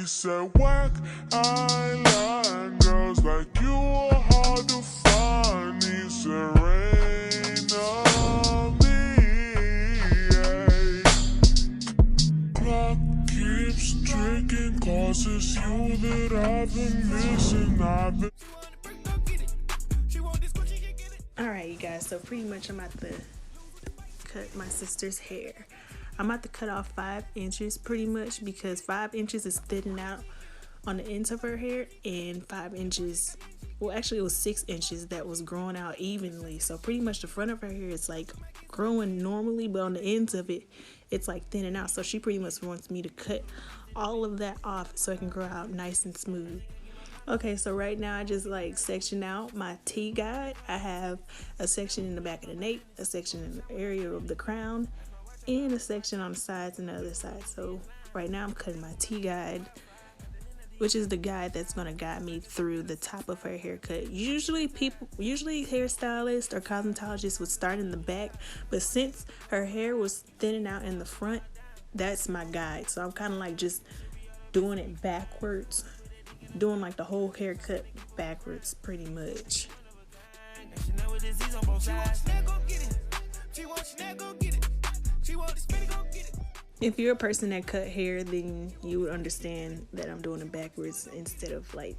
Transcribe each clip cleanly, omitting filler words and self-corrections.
He said, whack island girls like you are hard to find. He said, rain on me. Clock keeps ticking, cause it's you that I've been missing. Alright, you guys, so pretty much I'm about to cut my sister's hair. I'm about to cut off 5 inches pretty much, because 5 inches is thinning out on the ends of her hair, and 5 inches, well actually it was 6 inches that was growing out evenly. So pretty much the front of her hair is like growing normally, but on the ends of it, it's like thinning out. So she pretty much wants me to cut all of that off so it can grow out nice and smooth. Okay, so right now I just like section out my T-guide. I have a section in the back of the nape, a section in the area of the crown, and a section on the sides and the other side. So right now I'm cutting my T-guide, which is the guide that's going to guide me through the top of her haircut. Usually hairstylists or cosmetologists would start in the back, but since her hair was thinning out in the front, that's my guide. So I'm kind of like just doing it backwards, doing like the whole haircut backwards pretty much. If you're a person that cut hair, then you would understand that I'm doing it backwards instead of like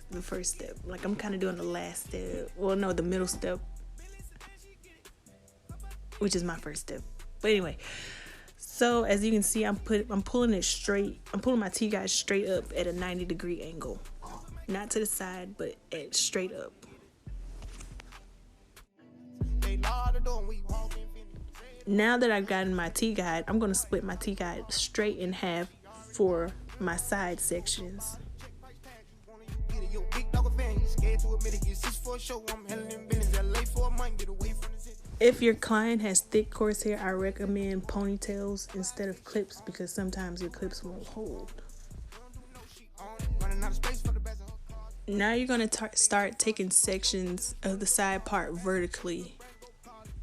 the first step. Like I'm kind of doing the last step. Well, no, the middle step, which is my first step. But anyway, so as you can see, I'm pulling it straight. I'm pulling my T-guide straight up at a 90-degree angle. Not to the side, but at straight up. Now that I've gotten my T-guide, I'm going to split my T-guide straight in half for my side sections. If your client has thick, coarse hair, I recommend ponytails instead of clips, because sometimes your clips won't hold. Now you're going to start taking sections of the side part vertically.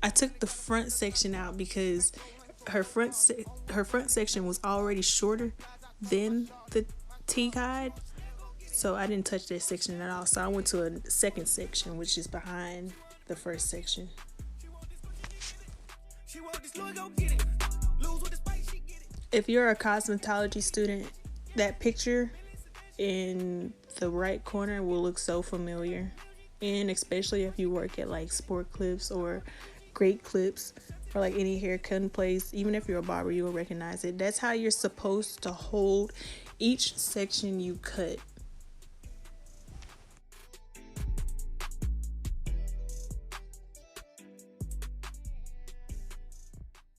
I took the front section out because her front section was already shorter than the T-guide, so I didn't touch that section at all. So I went to a second section, which is behind the first section. If you're a cosmetology student, that picture in the right corner will look so familiar, and especially if you work at like Sport Clips or Great Clips or like any hair cutting place. Even if you're a barber, you will recognize it. That's how you're supposed to hold each section you cut.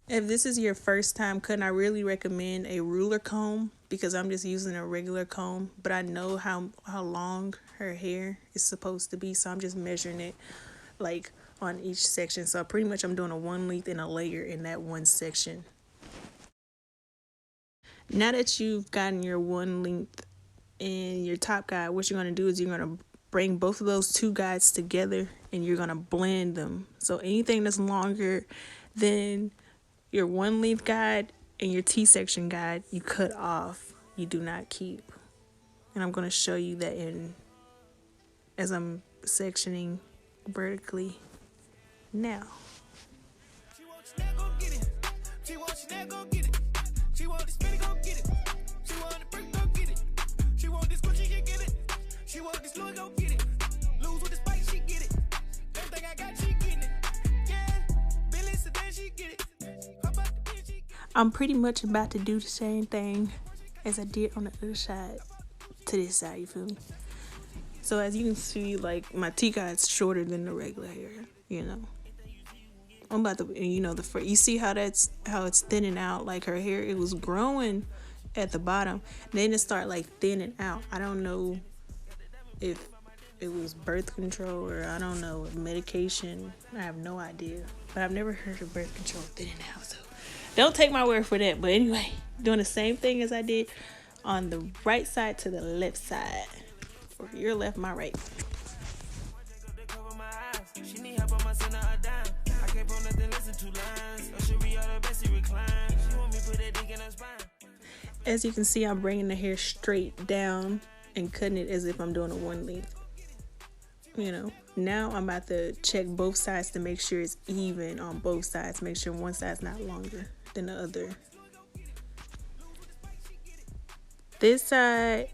If this is your first time cutting, I really recommend a ruler comb, because I'm just using a regular comb, but I know how long her hair is supposed to be, so I'm just measuring it like on each section. So pretty much I'm doing a 1 length and a layer in that one section. Now that you've gotten your 1 length and your top guide, what you're going to do is you're going to bring both of those two guides together and you're going to blend them. So anything that's longer than your 1 length guide and your T-section guide, you cut off, you do not keep. And I'm going to show you that as I'm sectioning vertically now. I'm pretty much about to do the same thing as I did on the other side to this side, you feel me? So as you can see, like my T-guide's shorter than the regular hair, you know. I'm about to, you know, you see how it's thinning out. Like her hair, it was growing at the bottom, then it started like thinning out. I don't know if it was birth control or I don't know, medication. I have no idea, but I've never heard of birth control thinning out, so don't take my word for that. But anyway, doing the same thing as I did on the right side to the left side, or your left, my right. As you can see, I'm bringing the hair straight down and cutting it as if I'm doing a one length. You know, now I'm about to check both sides to make sure it's even on both sides. Make sure one side's not longer than the other. This side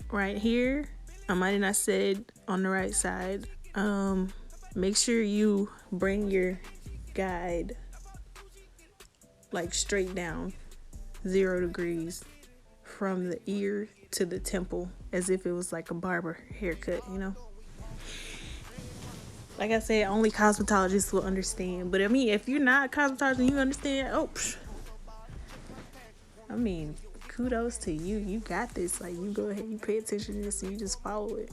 right here, I might have not said on the right side. Make sure you bring your guide like straight down 0 degrees from the ear to the temple, as if it was like a barber haircut, you know. Like I said, only cosmetologists will understand. But I mean, if you're not a cosmetologist and you understand, I mean, kudos to you. You got this. Like, you go ahead, you pay attention to this, and you just follow it.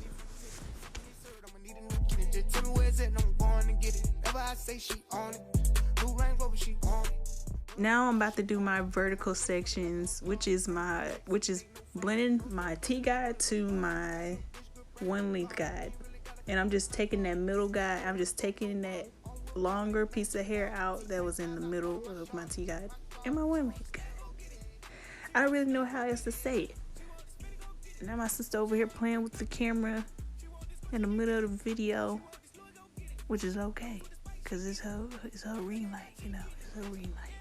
Now I'm about to do my vertical sections, which is blending my T guide to my one length guide. And I'm just taking that middle guide, I'm just taking that longer piece of hair out that was in the middle of my T guide and my one length guide. I don't really know how else to say it. Now my sister over here playing with the camera in the middle of the video, which is okay, cause it's her ring light, you know, it's her ring light.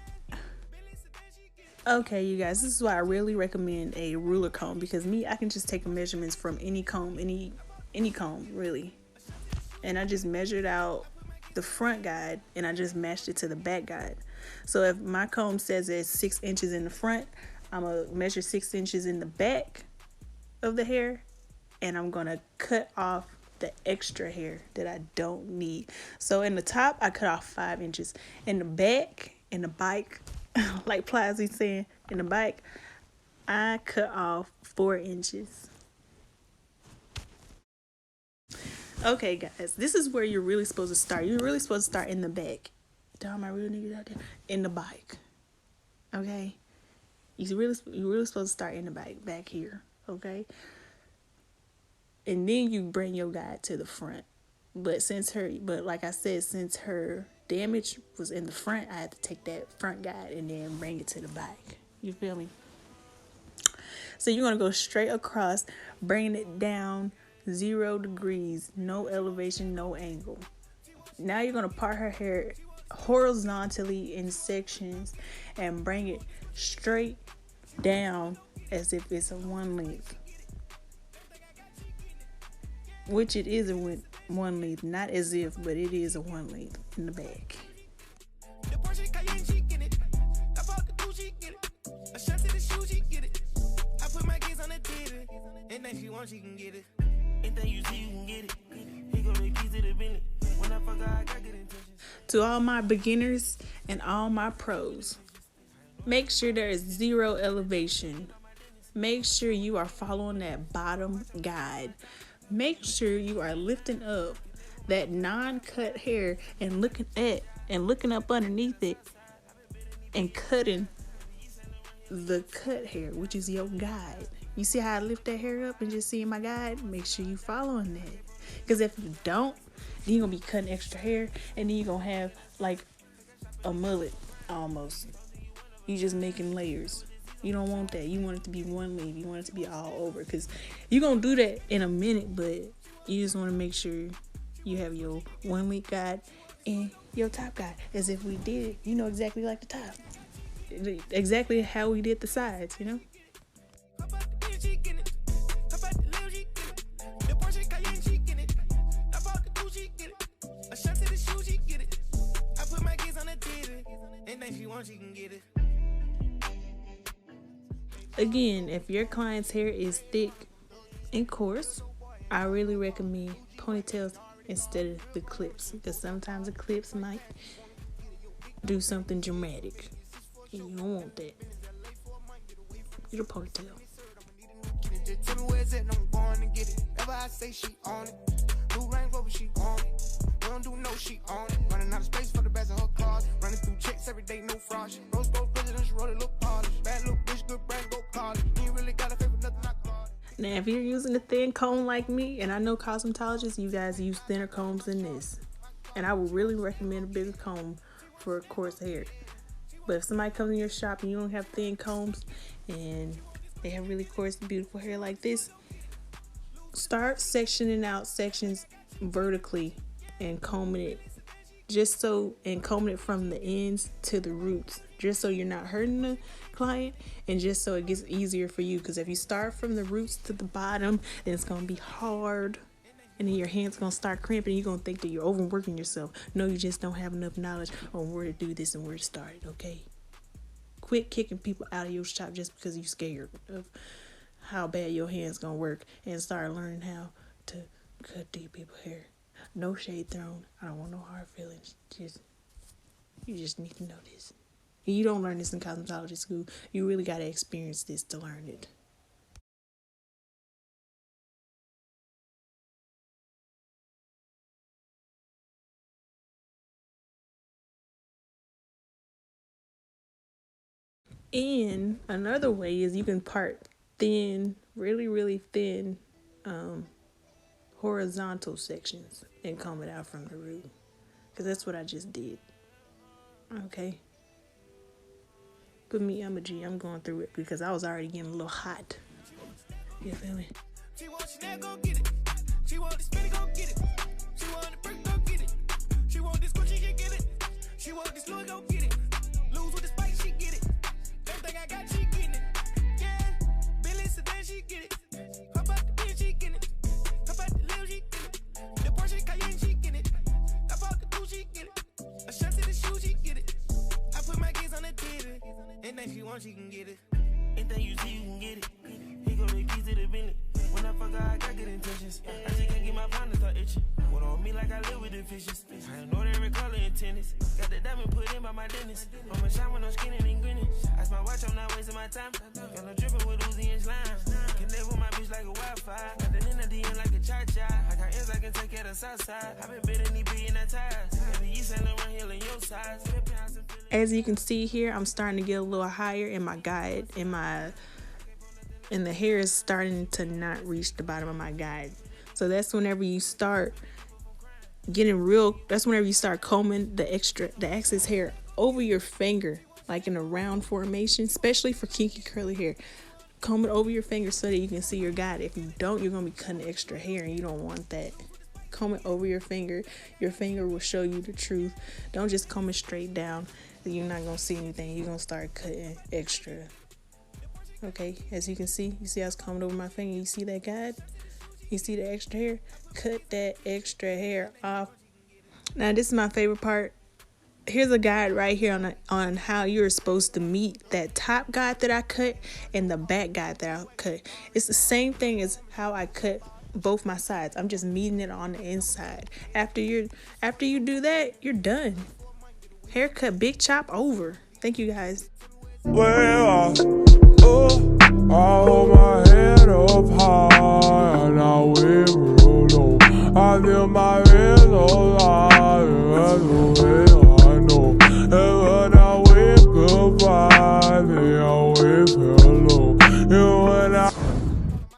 Okay, you guys, this is why I really recommend a ruler comb, because I can just take measurements from any comb, any comb really, and I just measured out the front guide and I just matched it to the back guide. So if my comb says it's 6 inches in the front, I'm gonna measure 6 inches in the back of the hair, and I'm gonna cut off the extra hair that I don't need. So in the top, I cut off 5 inches. In the back, in the bike, like Plazy saying, in the bike, I cut off 4 inches. Okay, guys, this is where you're really supposed to start. You're really supposed to start in the back. Damn, my real niggas out there. In the bike. Okay? You're really supposed to start in the back here. Okay? And then you bring your guide to the front. But like I said, since her damage was in the front, I had to take that front guide and then bring it to the back. You feel me? So you're going to go straight across, bringing it down 0 degrees, no elevation, no angle. Now you're going to part her hair horizontally in sections and bring it straight down as if it's a one length. Which it is a one length, not as if, but it is a one length in the back. To all my beginners and all my pros, make sure there is 0 elevation. Make sure you are following that bottom guide. Make sure you are lifting up that non-cut hair and looking up underneath it and cutting the cut hair, which is your guide. You see how I lift that hair up and just see my guide? Make sure you following that. Because if you don't, then you're going to be cutting extra hair, and then you're going to have like a mullet almost. You just making layers. You don't want that. You want it to be one length. You want it to be all over, because you're going to do that in a minute, but you just want to make sure you have your one length guide and your top guide, as if we did it, you know, exactly like the top. Exactly how we did the sides, you know? Again, if your client's hair is thick and coarse, I really recommend ponytails instead of the clips, because sometimes the clips might do something dramatic. You don't want that. Get a ponytail. Now, if you're using a thin comb like me, and I know cosmetologists, you guys use thinner combs than this, and I would really recommend a bigger comb for coarse hair. But if somebody comes in your shop and you don't have thin combs and they have really coarse, beautiful hair like this, start sectioning out sections vertically and combing it from the ends to the roots, just so you're not hurting the client and just so it gets easier for you. Because if you start from the roots to the bottom, then it's gonna be hard and then your hands gonna start cramping and you're gonna think that you're overworking yourself. No, you just don't have enough knowledge on where to do this and where to start. Okay, quit kicking people out of your shop just because you're scared of how bad your hands gonna work, and start learning how to cut these people's hair. No shade thrown. I don't want no hard feelings. You just need to know this. You don't learn this in cosmetology school. You really gotta experience this to learn it. And another way is you can part thin, really thin, horizontal sections and comb it out from the root. Because that's what I just did. Okay. But me, I'm a G. I'm going through it because I was already getting a little hot. You feel me? She wants that, go get it. She want the spinning, go get it. She want the brick, go get it. She want this Gucci, she get it. She want this Louis, go get it. Lose with the spice, she get it. Everything I got, she getting it. Yeah, Billy Sedan, she get it. Hop out the bitch, she getting it. Hop out the lil, she get it. The Porsche Cayenne, she get it. I bought the two, she get it. A shot to the shoe, she get it. I put my kids on the TV. Anything she wants, she can get it. Anything you see, you can get it. He go the keys to the Bentley. When I fuck her, I got good intentions. I just can't get my pound to start itching. What on me like I live with the fishes. I know every color in tennis. Got the diamond put in by my dentist. On my shine when I'm skinning and grinning. I my watch, I'm not wasting my time. Got no dripping with Uzi and slime. Can live with my bitch like a Wi-Fi. Got the in the end like a cha-cha. I got ends I can take care of the south side. I been bidding these being that ties. Every East Saint Laurent Hill in your size. As you can see here, I'm starting to get a little higher in my guide, and the hair is starting to not reach the bottom of my guide. So that's whenever you start that's whenever you start combing the excess hair over your finger, like in a round formation, especially for kinky curly hair. Comb it over your finger so that you can see your guide. If you don't, you're gonna be cutting extra hair and you don't want that. Comb it over your finger. Your finger will show you the truth. Don't just comb it straight down. You're not gonna see anything. You're gonna start cutting extra. Okay, as you can see, you see I was combing over my finger. You see that guide? You see the extra hair? Cut that extra hair off. Now this is my favorite part. Here's a guide right here on how you're supposed to meet that top guide that I cut and the back guide that I cut. It's the same thing as how I cut both my sides. I'm just meeting it on the inside. After you do that, you're done. Haircut, big chop over. Thank you guys. Well, oh.